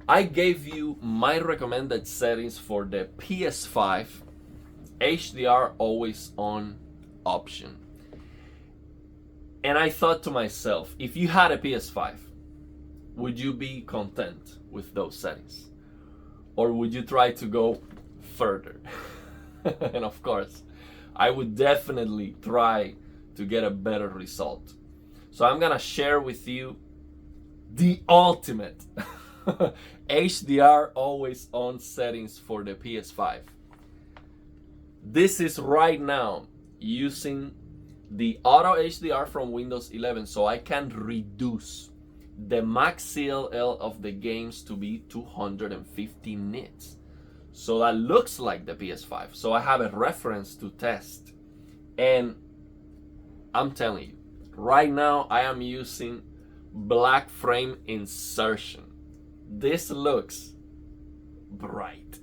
I gave you my recommended settings for the PS5 HDR always on option. And I thought to myself, if you had a PS5, would you be content with those settings? Or would you try to go further? And of course, I would definitely try to get a better result. So I'm gonna share with you the ultimate HDR always on settings for the PS5. This is right now using the auto HDR from Windows 11, so I can reduce the max CLL of the games to be 250 nits. So that looks like the PS5. So I have a reference to test. And I'm telling you, right now I am using black frame insertion. This looks bright.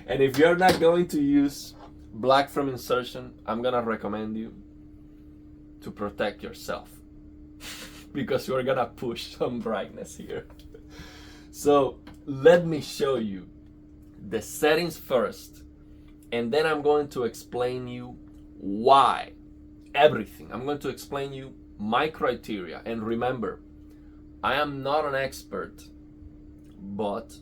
And if you're not going to use black frame insertion, I'm gonna recommend you to protect yourself because you're gonna push some brightness here. So let me show you the settings first, and then I'm going to explain you why. Everything. I'm going to explain you my criteria. And remember, I am not an expert, but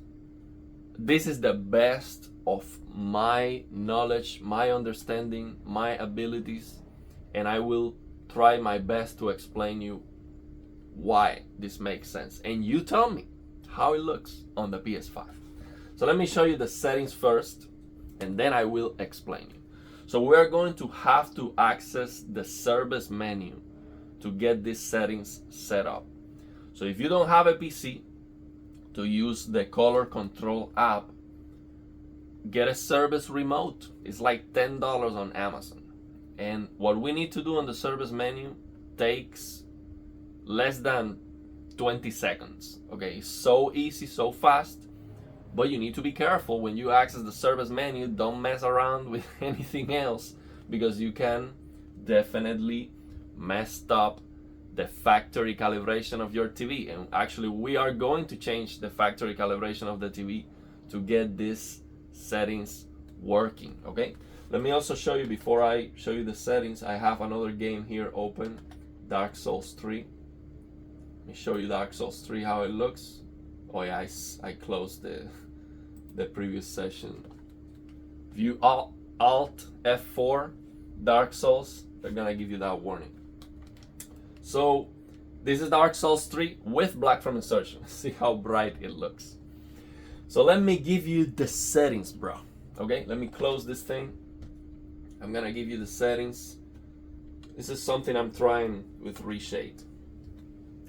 this is the best of my knowledge, my understanding, my abilities, and I will try my best to explain you why this makes sense. And you tell me how it looks on the PS5. So let me show you the settings first, and then I will explain you. So we're going to have to access the service menu to get these settings set up. So if you don't have a PC, to use the color control app, get a service remote. It's like $10 on Amazon. And what we need to do on the service menu takes less than 20 seconds. Okay, it's so easy, so fast, but you need to be careful when you access the service menu. Don't mess around with anything else, because you can definitely mess up the factory calibration of your TV. And actually we are going to change the factory calibration of the TV to get these settings working. Okay, let me also show you, before I show you the settings, I have another game here open, Dark Souls 3. Let me show you Dark Souls 3 how it looks. Oh yeah, I closed the previous session. View Alt F4 Dark Souls, they're gonna give you that warning. So this is Dark Souls 3 with black frame insertion. See how bright it looks. So let me give you the settings, bro. Okay, let me close this thing. I'm gonna give you the settings. This is something I'm trying with Reshade,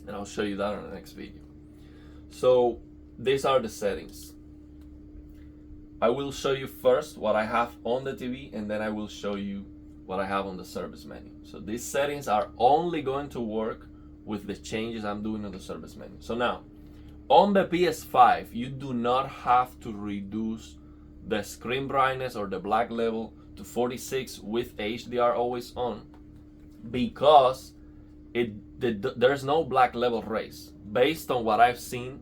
and I'll show you that on the next video. So these are the settings. I will show you first what I have on the TV, and then I will show you what I have on the service menu. So these settings are only going to work with the changes I'm doing on the service menu. So now, on the PS5, you do not have to reduce the screen brightness or the black level to 46 with HDR always on, because there's no black level raise. Based on what I've seen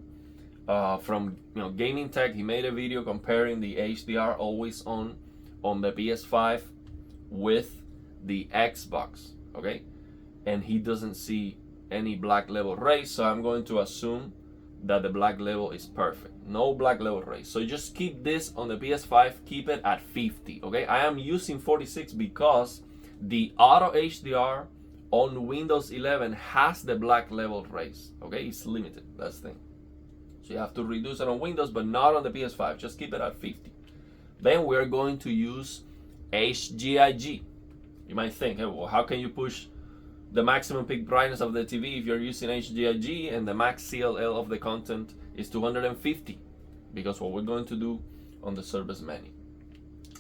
from Gaming Tech, he made a video comparing the HDR always on the PS5 with the Xbox, okay? And he doesn't see any black level raise, so I'm going to assume that the black level is perfect. No black level raise. So just keep this on the PS5, keep it at 50, okay? I am using 46 because the auto HDR on Windows 11 has the black level raise, okay? It's limited, that's the thing. So you have to reduce it on Windows, but not on the PS5. Just keep it at 50. Then we're going to use HGIG. You might think, hey, well, how can you push the maximum peak brightness of the TV if you're using HDIG and the max CLL of the content is 250? Because what we're going to do on the service menu.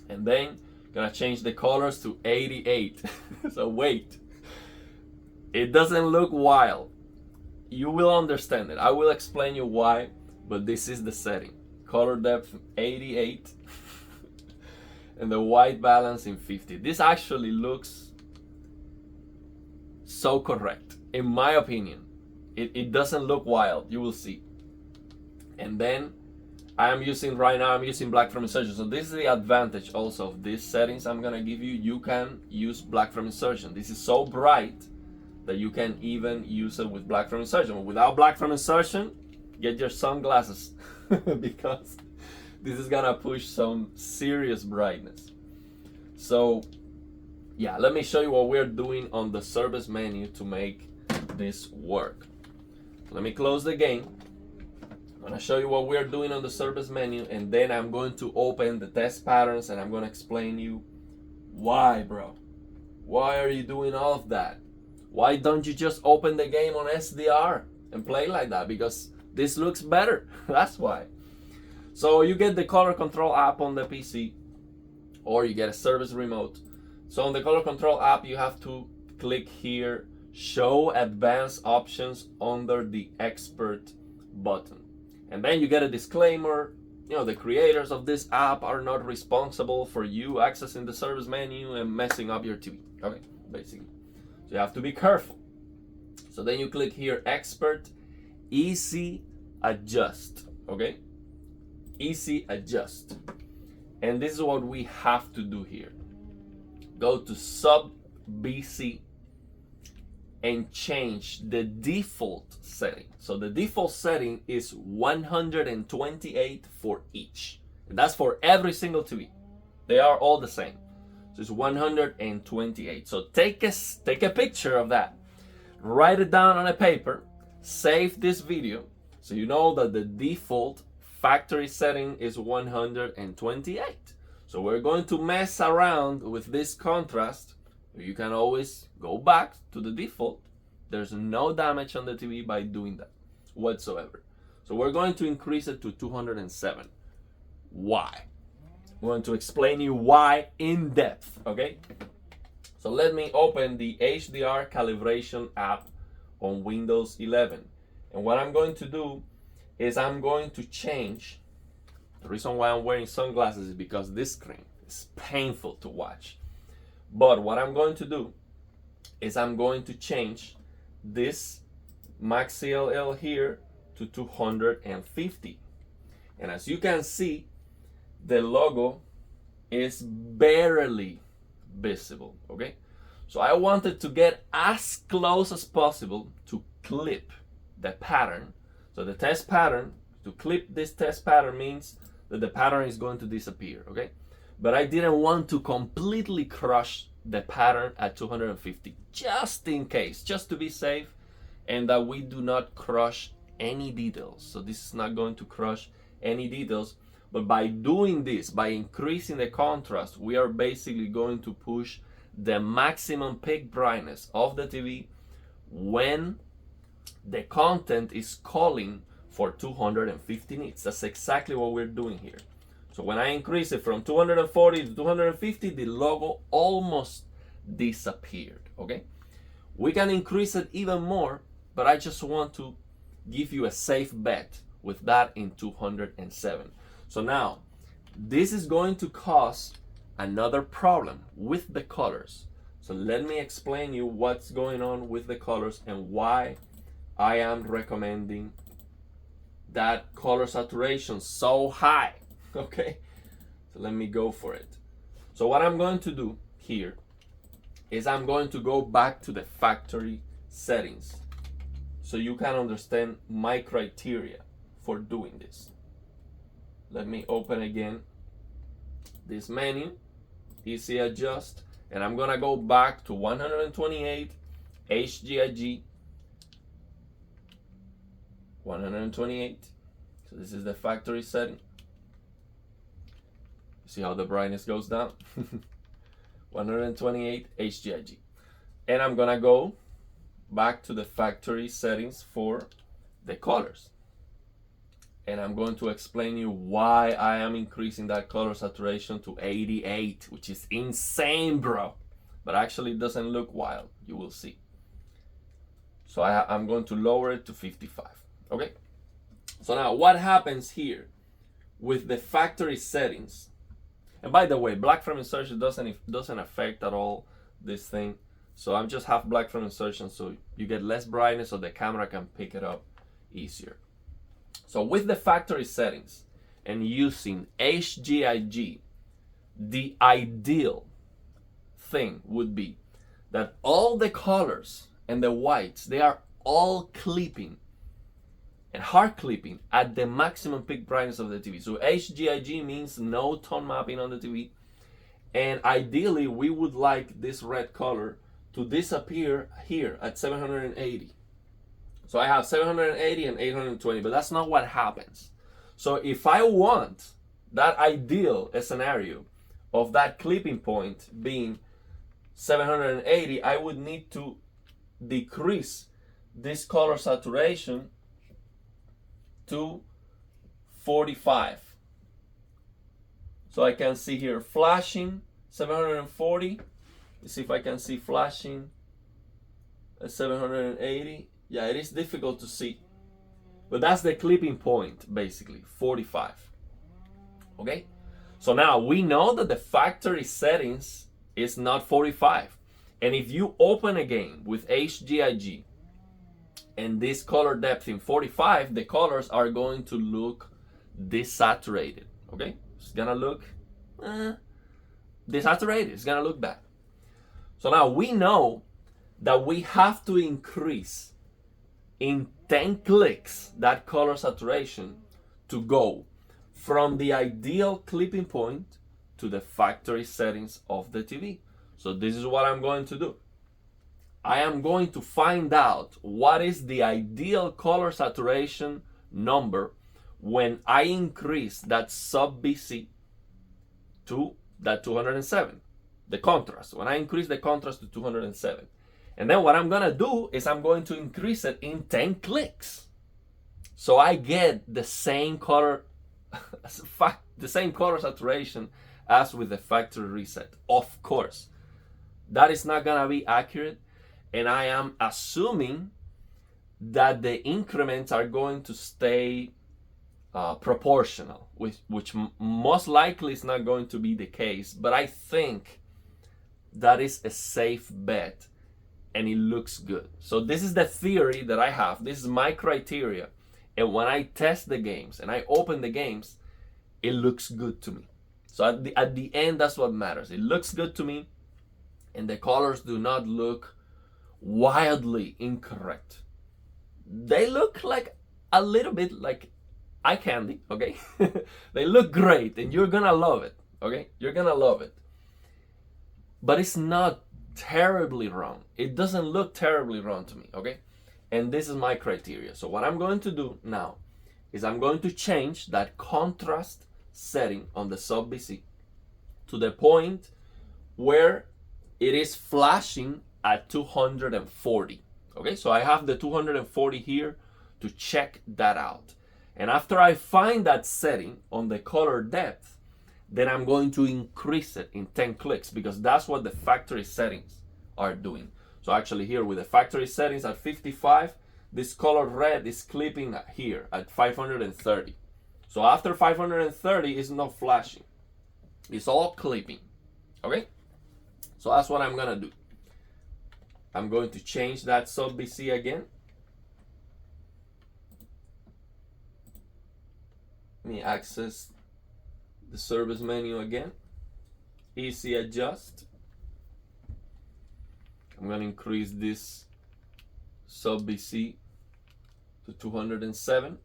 And then gonna change the colors to 88. So wait, it doesn't look wild. You will understand it. I will explain you why, but this is the setting. Color depth 88 and the white balance in 50. This actually looks so correct, in my opinion. It doesn't look wild, you will see. And then I'm using black from insertion. So this is the advantage also of these settings I'm gonna give you. You can use black from insertion. This is so bright that you can even use it with black from insertion. Without black from insertion, get your sunglasses because this is gonna push some serious brightness. So yeah, let me show you what we're doing on the service menu to make this work. Let me close the game. I'm gonna show you what we're doing on the service menu, and then I'm going to open the test patterns and I'm gonna explain you why, bro. Why are you doing all of that? Why don't you just open the game on HDR and play like that? Because this looks better. That's why. So you get the color control app on the PC, or you get a service remote. So on the color control app, you have to click here, show advanced options under the expert button. And then you get a disclaimer, the creators of this app are not responsible for you accessing the service menu and messing up your TV. Okay, basically. So you have to be careful. So then you click here, expert, easy adjust, okay? Easy adjust. And this is what we have to do here. Go to sub BC and change the default setting. So the default setting is 128 for each. And that's for every single TV. They are all the same. So it's 128. So take a picture of that. Write it down on a paper. Save this video so you know that the default factory setting is 128. So we're going to mess around with this contrast. You can always go back to the default. There's no damage on the TV by doing that whatsoever. So we're going to increase it to 207. Why? I'm going to explain you why in depth, okay? So let me open the HDR calibration app on Windows 11. And what I'm going to do is I'm going to change. The reason why I'm wearing sunglasses is because this screen is painful to watch. But what I'm going to do is I'm going to change this max CLL here to 250. And as you can see, the logo is barely visible, okay? So I wanted to get as close as possible to clip the pattern. So the test pattern, to clip this test pattern means that the pattern is going to disappear, okay? But I didn't want to completely crush the pattern at 250, just in case, just to be safe, and that we do not crush any details. So this is not going to crush any details, but by doing this, by increasing the contrast, we are basically going to push the maximum peak brightness of the TV when the content is calling for 250 nits. That's exactly what we're doing here. So when I increase it from 240 to 250, the logo almost disappeared, okay? We can increase it even more, but I just want to give you a safe bet with that in 207. So now, this is going to cause another problem with the colors. So let me explain you what's going on with the colors and why I am recommending that color saturation so high. Okay, so let me go for it. So what I'm going to do here is I'm going to go back to the factory settings so you can understand my criteria for doing this. Let me open again this menu, easy adjust, and I'm gonna go back to 128 HGIG 128. So this is the factory setting. See how the brightness goes down? 128 HGIG. And I'm gonna go back to the factory settings for the colors. And I'm going to explain you why I am increasing that color saturation to 88, which is insane, bro. But actually it doesn't look wild, you will see. So I'm going to lower it to 55, okay? So now what happens here with the factory settings? And by the way, black frame insertion doesn't affect at all this thing. So I'm just half black frame insertion so you get less brightness so the camera can pick it up easier. So with the factory settings and using HGIG, the ideal thing would be that all the colors and the whites, they are all clipping and hard clipping at the maximum peak brightness of the TV. So HGIG means no tone mapping on the TV. And ideally, we would like this red color to disappear here at 780. So I have 780 and 820, but that's not what happens. So if I want that ideal scenario of that clipping point being 780, I would need to decrease this color saturation to 45. So I can see here flashing 740. Let's see if I can see flashing at 780. Yeah, it is difficult to see. But that's the clipping point, basically, 45. Okay? So now we know that the factory settings is not 45. And if you open a game with HGIG and this color depth in 45, the colors are going to look desaturated. Okay? It's gonna look desaturated. It's gonna look bad. So now we know that we have to increase in 10 clicks that color saturation to go from the ideal clipping point to the factory settings of the TV. So this is what I'm going to do. I am going to find out what is the ideal color saturation number when I increase that sub BC to that 207, the contrast. When I increase the contrast to 207. And then what I'm gonna do is I'm going to increase it in 10 clicks. So I get the same color, the same color saturation as with the factory reset. Of course, that is not gonna be accurate. And I am assuming that the increments are going to stay proportional, which most likely is not going to be the case. But I think that is a safe bet. And it looks good. So this is the theory that I have. This is my criteria. And when I test the games and I open the games, it looks good to me. So at the end, that's what matters. It looks good to me, and the colors do not look wildly incorrect. They look like a little bit like eye candy, okay? They look great, and you're gonna love it, okay? You're gonna love it. But it's not terribly wrong. It doesn't look terribly wrong to me, okay? And this is my criteria. So what I'm going to do now is I'm going to change that contrast setting on the sub BC to the point where it is flashing at 240. Okay, so I have the 240 here to check that out. And after I find that setting on the color depth, then I'm going to increase it in 10 clicks because that's what the factory settings are doing. So actually here with the factory settings at 55, this color red is clipping here at 530. So after 530, it's not flashing. It's all clipping, okay? So that's what I'm gonna do. I'm going to change that sub BC again. Let me access the service menu again. Easy adjust. I'm going to increase this sub BC to 207.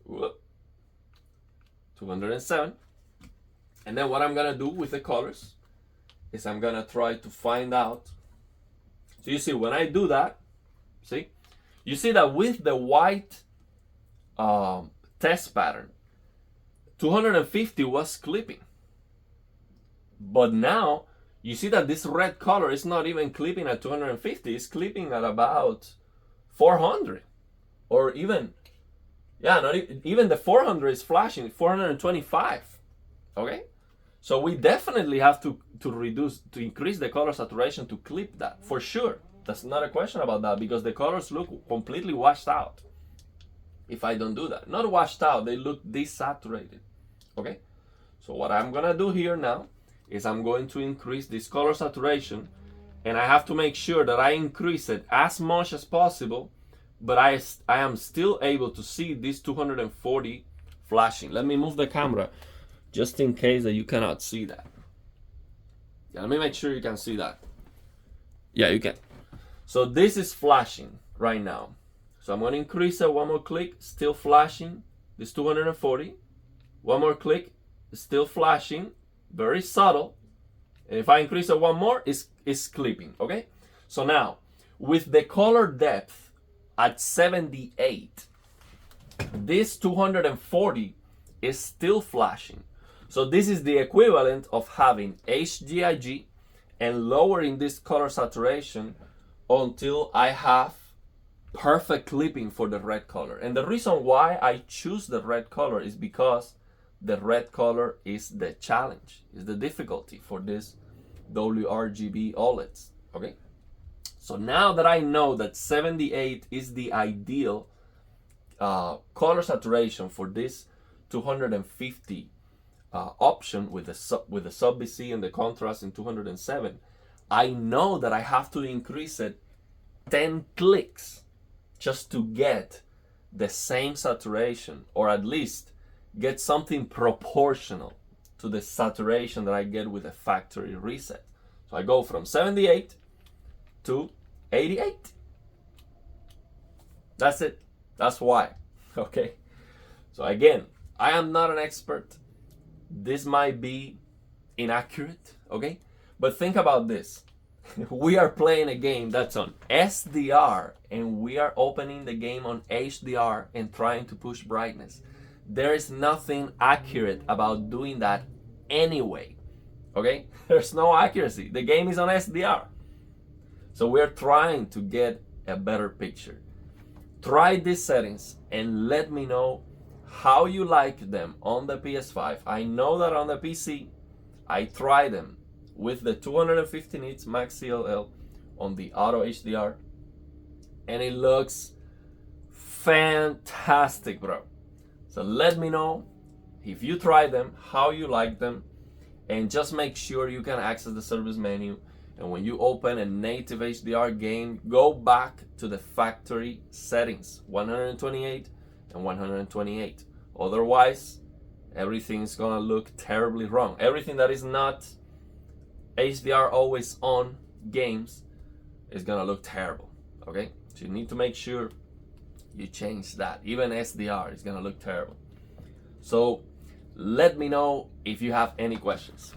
Whoop. 207. And then what I'm going to do with the colors is I'm going to try to find out. So you see, when I do that, see? You see that with the white test pattern, 250 was clipping. But now you see that this red color is not even clipping at 250, it's clipping at about 400. Or even, yeah, not even the 400 is flashing, 425. Okay? So we definitely have to increase the color saturation to clip that, for sure. That's not a question about that, because the colors look completely washed out if I don't do that. Not washed out, they look desaturated. Okay? So what I'm gonna do here now is I'm going to increase this color saturation, and I have to make sure that I increase it as much as possible, but I am still able to see this 240 flashing. Let me move the camera just in case that you cannot see that. Yeah, let me make sure you can see that. Yeah, you can. So this is flashing right now. So I'm going to increase it one more click, still flashing, this 240. One more click, still flashing, very subtle. And if I increase it one more, it's clipping, okay? So now, with the color depth at 78, this 240 is still flashing. So this is the equivalent of having HDIG and lowering this color saturation until I have perfect clipping for the red color. And the reason why I choose the red color is because the red color is the challenge, is the difficulty for this WRGB OLEDs, okay? So now that I know that 78 is the ideal color saturation for this 250 option with the sub BC and the contrast in 207, I know that I have to increase it 10 clicks just to get the same saturation, or at least get something proportional to the saturation that I get with a factory reset. So I go from 78 to 88. That's it. That's why. Okay. So again, I am not an expert. This might be inaccurate, okay? But think about this. We are playing a game that's on SDR and we are opening the game on HDR and trying to push brightness. There is nothing accurate about doing that anyway, okay? There's no accuracy. The game is on SDR. So we're trying to get a better picture. Try these settings and let me know how you like them on the PS5. I know that on the PC, I tried them with the 250 nits Max CLL on the Auto HDR, and it looks fantastic, bro. So let me know if you try them, how you like them, and just make sure you can access the service menu. And when you open a native HDR game, go back to the factory settings, 128 and 128. Otherwise, everything's gonna look terribly wrong. Everything that is not HDR always on games is gonna look terrible, okay? So you need to make sure you change that. Even SDR is gonna look terrible. So let me know if you have any questions.